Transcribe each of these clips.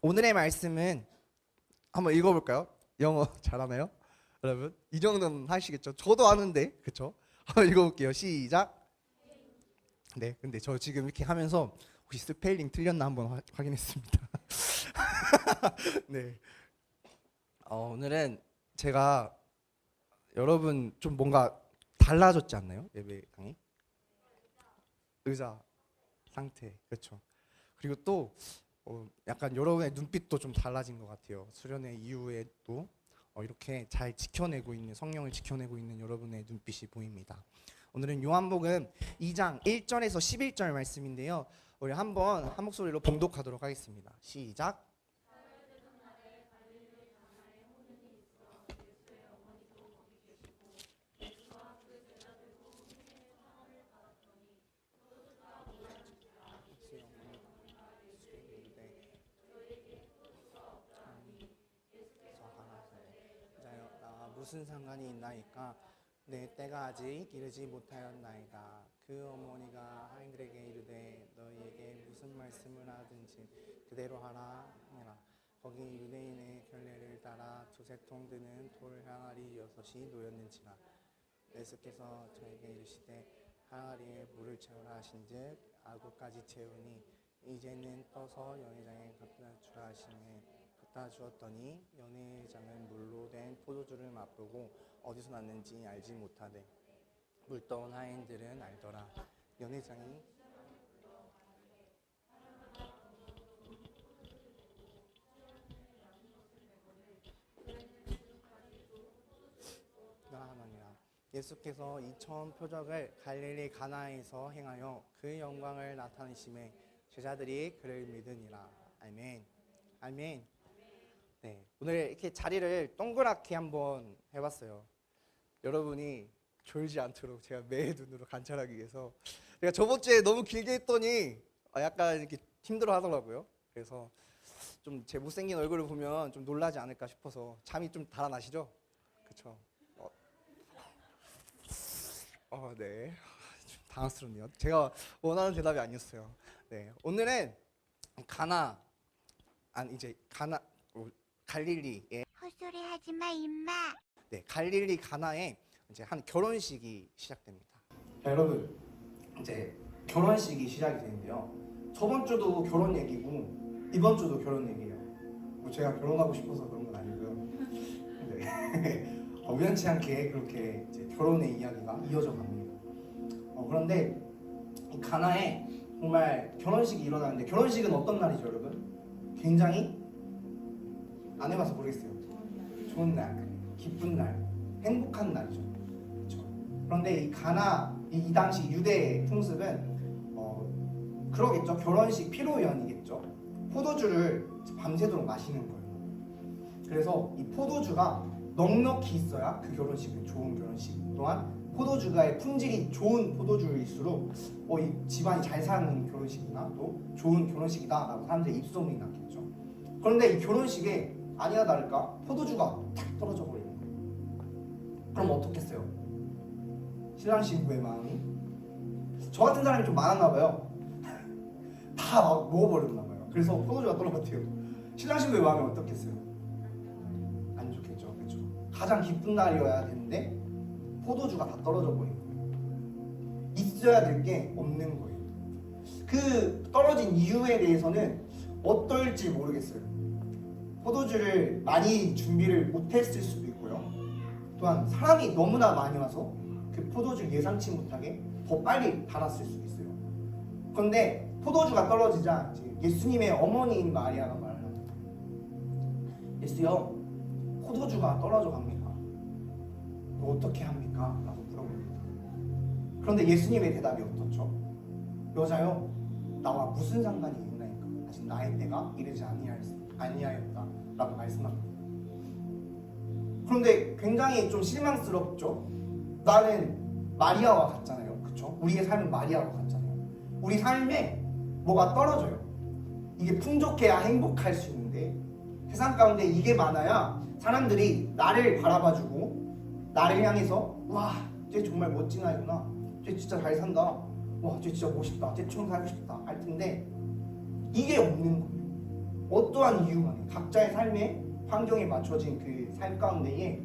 오늘의 말씀은 한번 읽어볼까요? 영어 잘하나요? 여러분 이 정도는 하시겠죠? 저도 아는데 그쵸? 한번 읽어볼게요. 시작. 네, 근데 저 지금 이렇게 하면서 혹시 스펠링 틀렸나 한번 확인했습니다. 네, 오늘은 제가 여러분 좀 뭔가 달라졌지 않나요? 예배당이 의자 상태 그렇죠. 그리고 또 약간 여러분의 눈빛도 좀 달라진 것 같아요. 수련회 이후에도 이렇게 잘 지켜내고 있는 성령을 지켜내고 있는 여러분의 눈빛이 보입니다. 오늘은 요한복음 2장 1절에서 11절 말씀인데요. 우리 한번 한 목소리로 봉독하도록 하겠습니다. 시작. 무슨 상관이 있나이까? 내 때가 아직 이르지 못하였나이다. 그 어머니가 하인들에게 이르되 너희에게 무슨 말씀을 하든지 그대로 하라 하니라. 거기 유대인의 결례를 따라 두세 통 드는 돌 항아리 6이 놓였는지라. 예수께서 저에게 이르시되 항아리에 물을 채우라 하신즉 아구까지 채우니 이제는 떠서 연회장에 갖다 주라 하시매 갖다 주었더니 연회장은 물로 된 포도주를 맛보고 어디서 났는지 알지 못하되 물떠온 하인들은 알더라. 연회장이 나아가니라. 예수께서 이 처음 표적을 갈릴리 가나에서 행하여 그 영광을 나타내심에 제자들이 그를 믿으니라. 아멘. 아멘. 네, 오늘 이렇게 자리를 동그랗게 한번 해봤어요. 여러분이 졸지 않도록 제가 매의 눈으로 관찰하기 위해서. 제가 저번 주에 너무 길게 했더니 약간 이렇게 힘들어 하더라고요. 그래서 좀 제 못생긴 얼굴을 보면 좀 놀라지 않을까 싶어서. 잠이 좀 달아나시죠? 그렇죠. 네. 좀 당황스럽네요. 제가 원하는 대답이 아니었어요. 네, 오늘은 갈릴리에 헛소리 하지 마, 임마. 네, 갈릴리 가나에 이제 한 결혼식이 시작됩니다. 자, 여러분 이제 결혼식이 시작이 되는데요. 저번 주도 결혼 얘기고 이번 주도 결혼 얘기예요. 뭐 제가 결혼하고 싶어서 그런 건 아니고요. 네. 우연치 않게 그렇게 이제 결혼의 이야기가 이어져 갑니다. 그런데 이 가나에 정말 결혼식이 일어나는데, 결혼식은 어떤 날이죠, 여러분? 굉장히 안 해봐서 모르겠어요. 좋은 날, 기쁜 날, 행복한 날이죠. 그렇죠? 그런데 이 가나, 이 당시 유대의 풍습은 그러겠죠. 결혼식 피로연이겠죠. 포도주를 밤새도록 마시는 거예요. 그래서 이 포도주가 넉넉히 있어야 그 결혼식은 좋은 결혼식. 또한 포도주가의 품질이 좋은 포도주일수록 이 집안이 잘 사는 결혼식이나 또 좋은 결혼식이다라고 사람들의 입소문이 났겠죠. 그런데 이 결혼식에 아니나 다를까 포도주가 탁 떨어져 버리는 거예요. 그럼 어떻겠어요? 신랑 신부의 마음이, 저 같은 사람이 좀 많았나 봐요. 다 막 먹어버렸나 봐요. 그래서 포도주가 떨어졌대요. 신랑 신부의 마음이 어떻겠어요? 안 좋겠죠. 그렇죠? 가장 기쁜 날이어야 되는데 포도주가 다 떨어져 버린 거예요. 있어야 될 게 없는 거예요. 그 떨어진 이유에 대해서는 어떨지 모르겠어요. 포도주를 많이 준비를 못했을 수도 있고요. 또한 사람이 너무나 많이 와서 그 포도주를 예상치 못하게 더 빨리 달았을 수도 있어요. 그런데 포도주가 떨어지자 예수님의 어머니인 마리아가 말을 합니다. 예수여, 포도주가 떨어져 갑니다. 뭐 어떻게 합니까? 라고 물어봅니다. 그런데 예수님의 대답이 어떻죠? 여자여, 나와 무슨 상관이 있나이까? 아직 나의 때가 이르지 아니하였다 라고 말씀합니다. 그런데 굉장히 좀 실망스럽죠? 나는 마리아와 같잖아요. 그쵸? 우리의 삶은 마리아와 같잖아요. 우리 삶에 뭐가 떨어져요. 이게 풍족해야 행복할 수 있는데 세상 가운데 이게 많아야 사람들이 나를 바라봐주고 나를 향해서 와, 쟤 정말 멋진 아이구나, 쟤 진짜 잘 산다, 와, 쟤 진짜 멋있다, 쟤처럼 살고 싶다 할 텐데 이게 없는 거예요. 어떠한 이유 간에 각자의 삶의 환경에 맞춰진 그 삶 가운데에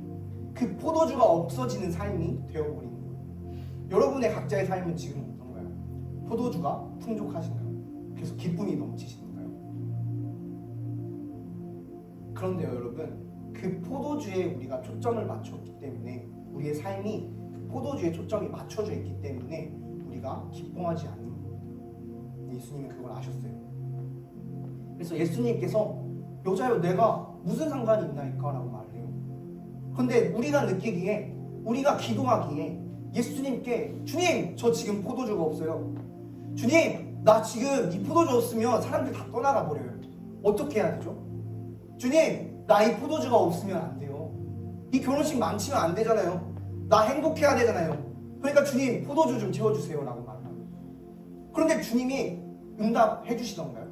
그 포도주가 없어지는 삶이 되어버리는 거예요. 여러분의 각자의 삶은 지금 어떤가요? 포도주가 풍족하신가요? 계속 기쁨이 넘치시는가요? 그런데요 여러분, 그 포도주에 우리가 초점을 맞췄기 때문에 우리의 삶이 그 포도주에 초점이 맞춰져 있기 때문에 우리가 기뻐하지 않는 겁니다. 예수님은 그걸 아셨어요. 그래서 예수님께서 여자여 내가 무슨 상관이 있나이까? 라고 말을 해요. 근데 우리가 느끼기에, 우리가 기도하기에 예수님께 주님 저 지금 포도주가 없어요. 주님 나 지금 이 포도주 없으면 사람들 다 떠나가 버려요. 어떻게 해야 되죠? 주님 나 이 포도주가 없으면 안 돼요. 이 결혼식 망치면 안 되잖아요. 나 행복해야 되잖아요. 그러니까 주님 포도주 좀 채워주세요 라고 말합니다. 그런데 주님이 응답해 주시던가요?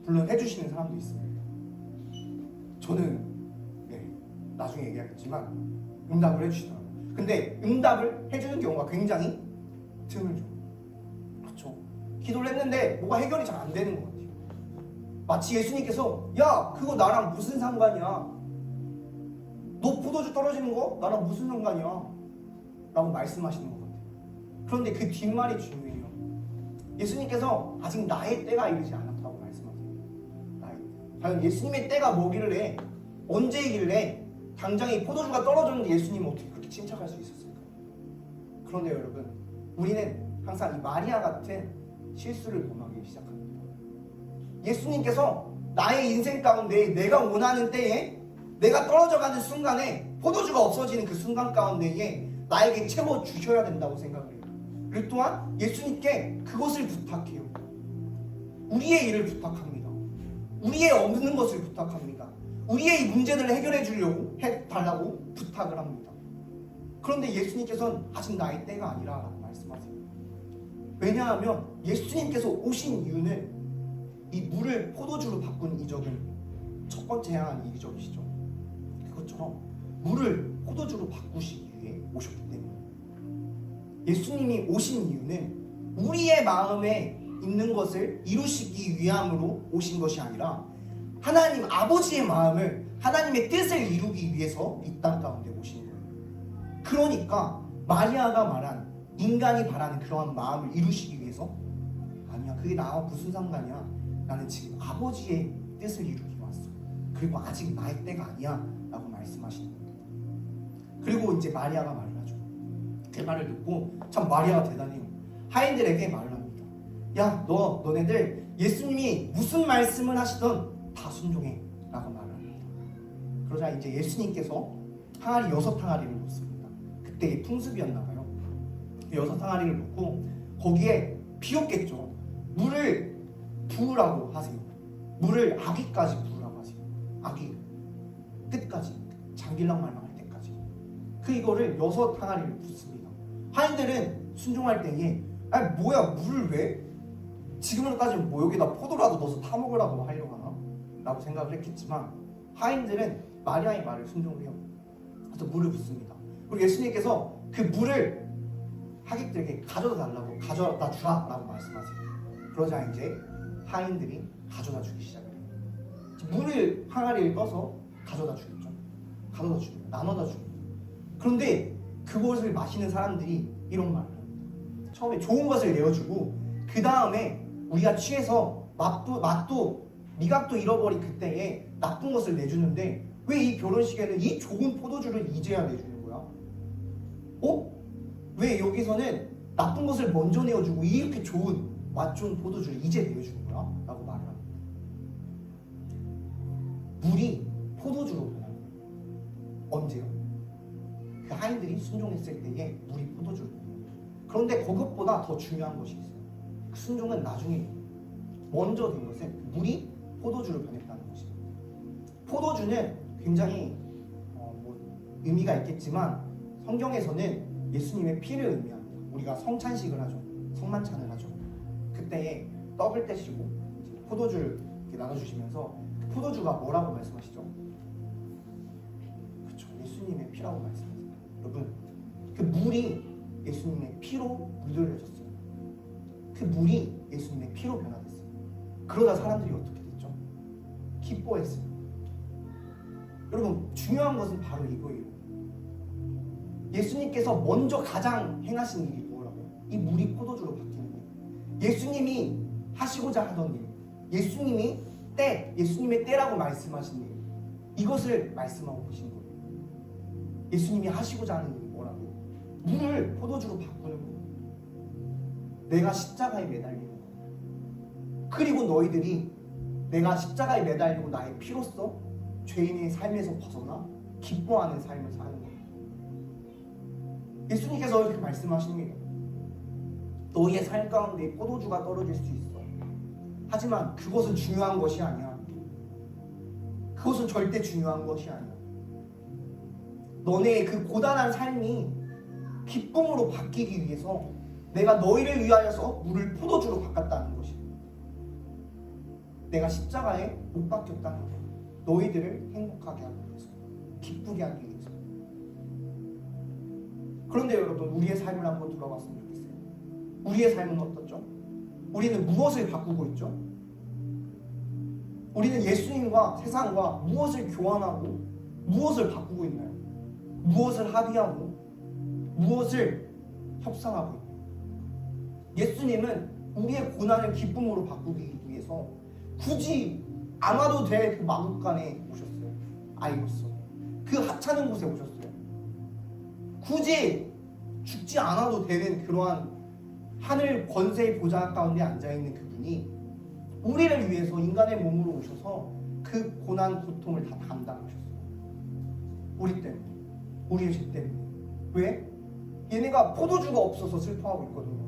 물론 해주시는 사람도 있어요. 저는 나중에 얘기하겠지만 응답을 해주시더라고요. 근데 응답을 해주는 경우가 굉장히 드물죠. 그렇죠. 기도를 했는데 뭐가 해결이 잘 안 되는 것 같아요. 마치 예수님께서 야 그거 나랑 무슨 상관이야? 너 포도주 떨어지는 거 나랑 무슨 상관이야? 라고 말씀하시는 것 같아요. 그런데 그 뒷말이 중요해요. 예수님께서 아직 나의 때가 이르지 않았다고 말씀하세요. 과연 예수님의 때가 뭐길래, 언제이길래 당장 이 포도주가 떨어졌는데 예수님은 어떻게 그렇게 침착할 수 있었을까요? 그런데 여러분, 우리는 항상 이 마리아 같은 실수를 범하기 시작합니다. 예수님께서 나의 인생 가운데 내가 원하는 때에, 내가 떨어져가는 순간에, 포도주가 없어지는 그 순간 가운데에 나에게 채워주셔야 된다고 생각을 해요. 그리고 또한 예수님께 그것을 부탁해요. 우리의 일을 부탁합니다. 우리의 없는 것을 부탁합니다. 우리의 이 문제들을 해결해 주려고 해달라고 부탁을 합니다. 그런데 예수님께서는 아직 나의 때가 아니라 라고 말씀하세요. 왜냐하면 예수님께서 오신 이유는 이 물을 포도주로 바꾼 이적은 첫 번째 향한 이적이시죠. 그것처럼 물을 포도주로 바꾸시기 위해 오셨기 때문에, 예수님이 오신 이유는 우리의 마음에 있는 것을 이루시기 위함으로 오신 것이 아니라 하나님 아버지의 마음을, 하나님의 뜻을 이루기 위해서 이 땅 가운데 오신 거예요. 그러니까 마리아가 말한 인간이 바라는 그러한 마음을 이루시기 위해서, 아니야 그게 나와 무슨 상관이야, 나는 지금 아버지의 뜻을 이루기 왔어, 그리고 아직 나의 때가 아니야 라고 말씀하시는 겁니다. 그리고 이제 마리아가 말을 하죠. 그 말을 듣고 참 마리아가 대단해요. 하인들에게 말을 합니다. 야 너네들 예수님이 무슨 말씀을 하시던 다 순종해 라고 말을 합니다. 그러자 이제 예수님께서 항아리 6항아리를 놓습니다. 그때 풍습이었나봐요. 6항아리를 놓고 거기에 비웠겠죠. 물을 부으라고 하세요. 물을 아귀까지 부으라고 하세요. 아귀 끝까지, 장길랑말랑할 때까지. 이거를 6항아리를 붓습니다. 하인들은 순종할 때에 뭐야 물을 왜? 지금까지는 뭐 여기다 포도라도 넣어서 타먹으라고 하려고 하나? 라고 생각을 했겠지만 하인들은 마리아의 말을 순종을 해요. 그래서 물을 붓습니다. 그리고 예수님께서 그 물을 하객들에게 가져다 달라고, 가져다 주라 라고 말씀하세요. 그러자 이제 하인들이 가져다 주기 시작을 해요. 물을 항아리를 떠서 가져다 주겠죠. 가져다 주고 나눠다 주고. 그런데 그것을 마시는 사람들이 이런 말을 합니다. 처음에 좋은 것을 내어주고 그 다음에 우리가 취해서 맛도 미각도 잃어버린 그때에 나쁜 것을 내주는데 왜 이 결혼식에는 이 좋은 포도주를 이제야 내주는 거야? 왜 여기서는 나쁜 것을 먼저 내어주고 이렇게 좋은 맛 좋은 포도주를 이제 내어주는 거야? 라고 말을 합니다. 물이 포도주로 변하는 거예요. 언제요? 그 하인들이 순종했을 때에 물이 포도주로 변해요. 그런데 그것보다 더 중요한 것이 있어요. 그 순종은 나중에 먼저 된 것은 물이 포도주로 변했다는 것입니다. 포도주는 굉장히 의미가 있겠지만 성경에서는 예수님의 피를 의미합니다. 우리가 성찬식을 하죠. 성만찬을 하죠. 그때에 떡을 떼시고 포도주를 이렇게 나눠주시면서 그 포도주가 뭐라고 말씀하시죠? 그렇죠. 예수님의 피라고 말씀하세요. 여러분, 그 물이 예수님의 피로 물들여졌어요. 그 물이 예수님의 피로 변화됐어요. 그러다 사람들이 어떻게 됐죠? 기뻐했어요. 여러분, 중요한 것은 바로 이거예요. 예수님께서 먼저 가장 행하신 일이 뭐라고요? 이 물이 포도주로 바뀌는 거예요. 예수님이 하시고자 하던 일, 예수님의 때라고 말씀하신 일, 이것을 말씀하고 계신 거예요. 예수님이 하시고자 하는 일이 뭐라고요? 물을 포도주로 바꾸는 거예요. 내가 십자가에 매달리는 거예요. 그리고 너희들이 내가 십자가에 매달리고 나의 피로써 죄인의 삶에서 벗어나 기뻐하는 삶을 사는 거예요. 예수님께서 이렇게 말씀하시는 거예요. 너희의 삶 가운데 포도주가 떨어질 수 있어. 하지만 그것은 중요한 것이 아니야. 그것은 절대 중요한 것이 아니야. 너네의 그 고단한 삶이 기쁨으로 바뀌기 위해서 내가 너희를 위하여서 물을 포도주로 바꿨다는 것이야. 내가 십자가에 못 박혔다는 거야. 너희들을 행복하게 하기 위해서, 기쁘게 하기 위해서. 그런데 여러분, 우리의 삶을 한번 돌아봤으면 좋겠어요. 우리의 삶은 어떻죠? 우리는 무엇을 바꾸고 있죠? 우리는 예수님과 세상과 무엇을 교환하고 무엇을 바꾸고 있나요? 무엇을 합의하고 무엇을 협상하고 있나요? 예수님은 우리의 고난을 기쁨으로 바꾸기 위해서 굳이 안 와도 될 그 마국간에 오셨어요. 아이로서 그 하찮은 곳에 오셨어요. 굳이 죽지 않아도 되는 그러한 하늘 권세의 보좌 가운데 앉아있는 그분이 우리를 위해서 인간의 몸으로 오셔서 그 고난 고통을 다 담당하셨어요. 우리 때문에, 우리의 죄 때문에. 왜? 얘네가 포도주가 없어서 슬퍼하고 있거든요.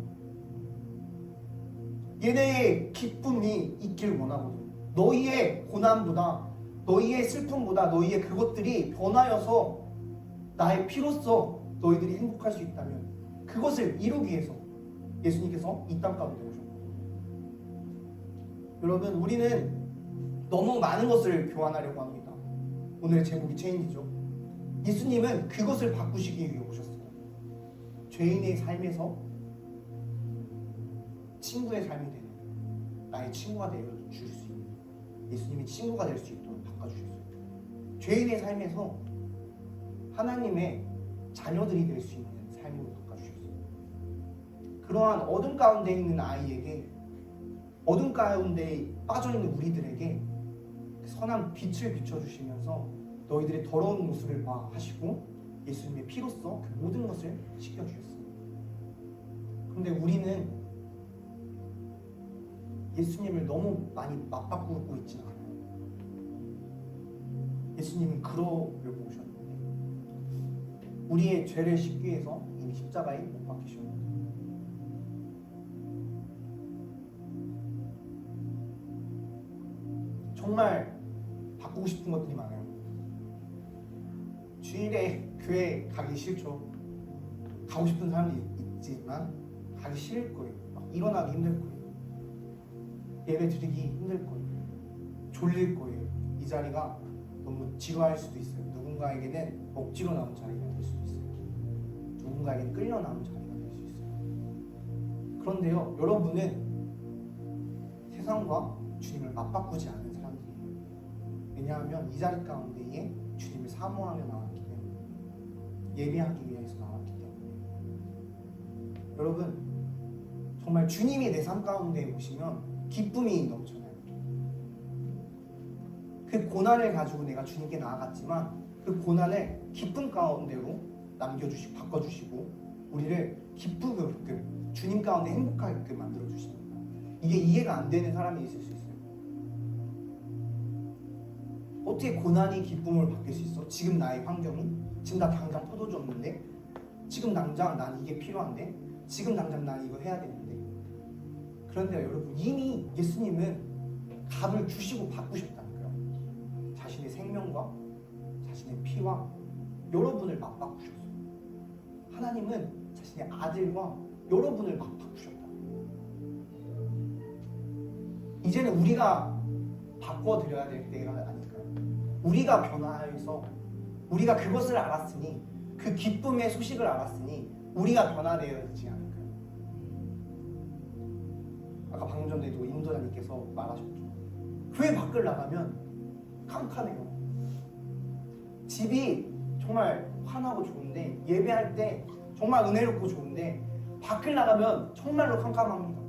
얘네의 기쁨이 있길 원하거든요. 너희의 고난보다, 너희의 슬픔보다, 너희의 그것들이 변하여서 나의 피로써 너희들이 행복할 수 있다면 그것을 이루기 위해서 예수님께서 이 땅 가운데 오셨고, 여러분, 우리는 너무 많은 것을 교환하려고 합니다. 오늘의 제목이 체인지죠. 예수님은 그것을 바꾸시기 위해 오셨어요. 죄인의 삶에서 친구의 삶이 되는, 나의 친구가 되어줄 수 있는, 예수님이 친구가 될 수 있도록 바꿔주셨어요. 죄인의 삶에서 하나님의 자녀들이 될 수 있는 삶으로 바꿔주셨어요. 그러한 어둠 가운데 있는 아이에게, 어둠 가운데 빠져있는 우리들에게 선한 빛을 비춰주시면서 너희들의 더러운 모습을 봐 하시고 예수님의 피로써 그 모든 것을 씻겨주셨습니다. 그런데 우리는 예수님을 너무 많이 맞바꾸고 있지는 않아요. 예수님은 그러려고 오셨는데 우리의 죄를 씻기 위해서 이미 십자가에 못 박히셨는데, 정말 바꾸고 싶은 것들이 많아요. 주일에 교회 가기 싫죠. 가고 싶은 사람이 있지만 가기 싫을 거예요. 막 일어나기 힘들 거예요. 예배 드리기 힘들 거예요. 졸릴 거예요. 이 자리가 너무 지루할 수도 있어요. 누군가에게는 억지로 나온 자리가 될 수도 있어요. 누군가에게는 끌려 나온 자리가 될 수 있어요. 그런데요, 여러분은 세상과 주님을 맞바꾸지 않은 사람들이에요. 왜냐하면 이 자리 가운데에 주님을 사모하며 나왔기 때문에, 예배하기 위해서 나왔기 때문에. 여러분, 정말 주님이 내 삶 가운데 오시면 기쁨이 넘쳐나요. 그 고난을 가지고 내가 주님께 나아갔지만 그 고난을 기쁨 가운데로 남겨주시고 바꿔주시고 우리를 기쁘게끔 주님 가운데 행복하게끔 만들어주십니다. 이게 이해가 안 되는 사람이 있을 수 있어요. 어떻게 고난이 기쁨으로 바뀔 수 있어? 지금 나의 환경이, 지금 나 당장 포도주 없는데, 지금 당장 난 이게 필요한데, 지금 당장 난 이거 해야 되는데. 그런데 여러분, 이미 예수님은 값을 주시고 바꾸셨다니까요. 자신의 생명과 자신의 피와 여러분을 맞바꾸셨어요. 하나님은 자신의 아들과 여러분을 맞바꾸셨다. 이제는 우리가 바꿔드려야 될 때가 아닐까요? 우리가 변화해서, 우리가 그것을 알았으니, 그 기쁨의 소식을 알았으니 우리가 변화되어야 되지 않을까요? 아까 방금 전에도 인도자님께서 말하셨죠. 교회 밖을 나가면 캄캄해요. 집이 정말 환하고 좋은데, 예배할 때 정말 은혜롭고 좋은데 밖을 나가면 정말로 캄캄합니다.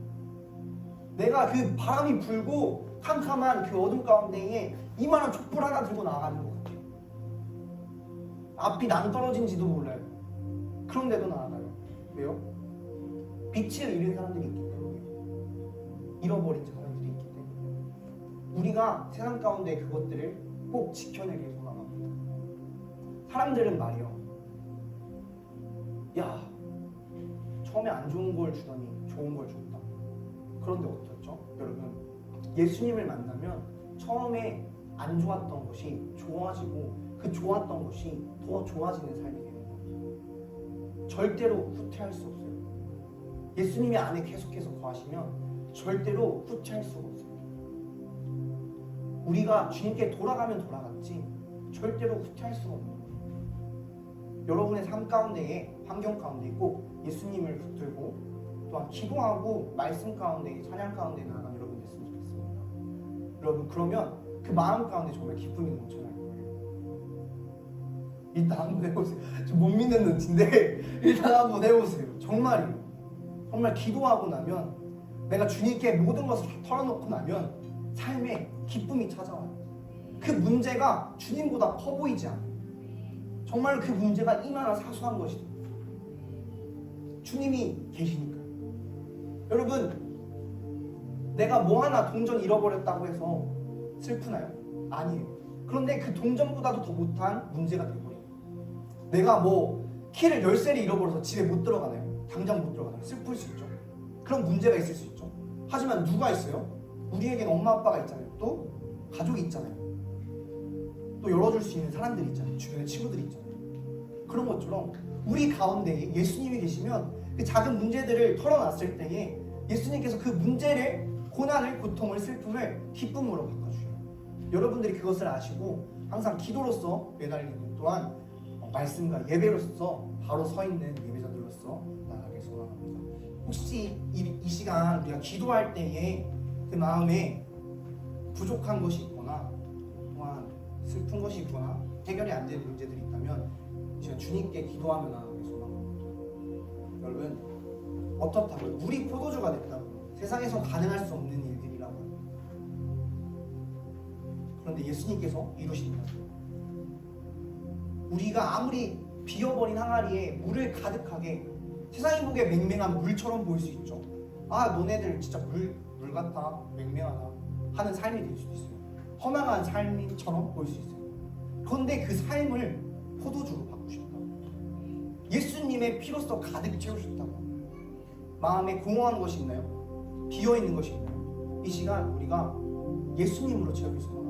내가 그 바람이 불고 캄캄한 그 어둠 가운데에 이만한 촛불 하나 들고 나가는 것 같아요. 앞이 낭떠러진지도 몰라요. 그런데도 나아가요. 왜요? 빛을 잃은 사람들이 있기 때문에, 잃어버린 사람들이 있기 때문에 우리가 세상 가운데 그것들을 꼭 지켜내길 소망합니다. 사람들은 말이요, 야, 처음에 안 좋은 걸 주더니 좋은 걸 줬다. 그런데 어떻죠? 여러분, 예수님을 만나면 처음에 안 좋았던 것이 좋아지고 그 좋았던 것이 더 좋아지는 삶이 되는 겁니다. 절대로 후퇴할 수 없어요. 예수님이 안에 계속해서 거하시면 절대로 후퇴할 수가 없어요. 우리가 주님께 돌아가면 돌아갔지 절대로 후퇴할 수가 없는 거예요. 여러분의 삶 가운데에, 환경 가운데 꼭 예수님을 붙들고 또한 기도하고 말씀 가운데, 찬양 가운데 나아가는 여러분 됐으면 좋겠습니다. 여러분, 그러면 그 마음 가운데 정말 기쁨이 넘쳐날 거예요. 일단 한번 해보세요. 좀 못 믿는 눈치인데 일단 한번 해보세요. 정말이에요. 정말 기도하고 나면, 내가 주님께 모든 것을 털어놓고 나면 삶에 기쁨이 찾아와요. 그 문제가 주님보다 커 보이지 않아요. 정말 그 문제가 이만한 사소한 것이죠. 주님이 계시니까요. 여러분, 내가 뭐 하나 동전 잃어버렸다고 해서 슬프나요? 아니에요. 그런데 그 동전보다도 더 못한 문제가 되어버려요. 내가 뭐 키를 열쇠를 잃어버려서 집에 못 들어가나요? 당장 못 들어가나요? 슬플 수 있죠. 그런 문제가 있을 수 있죠. 하지만 누가 있어요? 우리에겐 엄마 아빠가 있잖아요. 또 가족이 있잖아요. 또 열어줄 수 있는 사람들이 있잖아요. 주변에 친구들이 있잖아요. 그런 것처럼 우리 가운데 예수님이 계시면 그 작은 문제들을 털어놨을 때에 예수님께서 그 문제를, 고난을, 고통을, 슬픔을 기쁨으로 바꿔주셔요. 여러분들이 그것을 아시고 항상 기도로서 매달리는, 또한 말씀과 예배로서 바로 서 있는 예배자들로서 나아가길 소망합니다. 혹시 이 시간 우리가 기도할 때에 그 마음에 부족한 것이 있거나 또한 슬픈 것이 있거나 해결이 안 되는 문제들이 있다면 제가 주님께 기도하며 나아가길 소망합니다. 여러분, 어떻다고요? 물이 포도주가 됐다고 세상에서 가능할 수 없는 일들이라고요. 그런데 예수님께서 이루신다. 우리가 아무리 비어버린 항아리에 물을 가득하게, 세상이 보기에 맹맹한 물처럼 보일 수 있죠. 아, 너네들 진짜 물 같아, 맹맹하다 하는 삶이 될 수도 있어요. 허망한 삶처럼 보일 수 있어요. 그런데 그 삶을 포도주로 바꾸셨다. 예수님의 피로써 가득 채우셨다고. 마음에 공허한 것이 있나요? 비어있는 것이 있나요? 이 시간 우리가 예수님으로 채우길 소망합니다.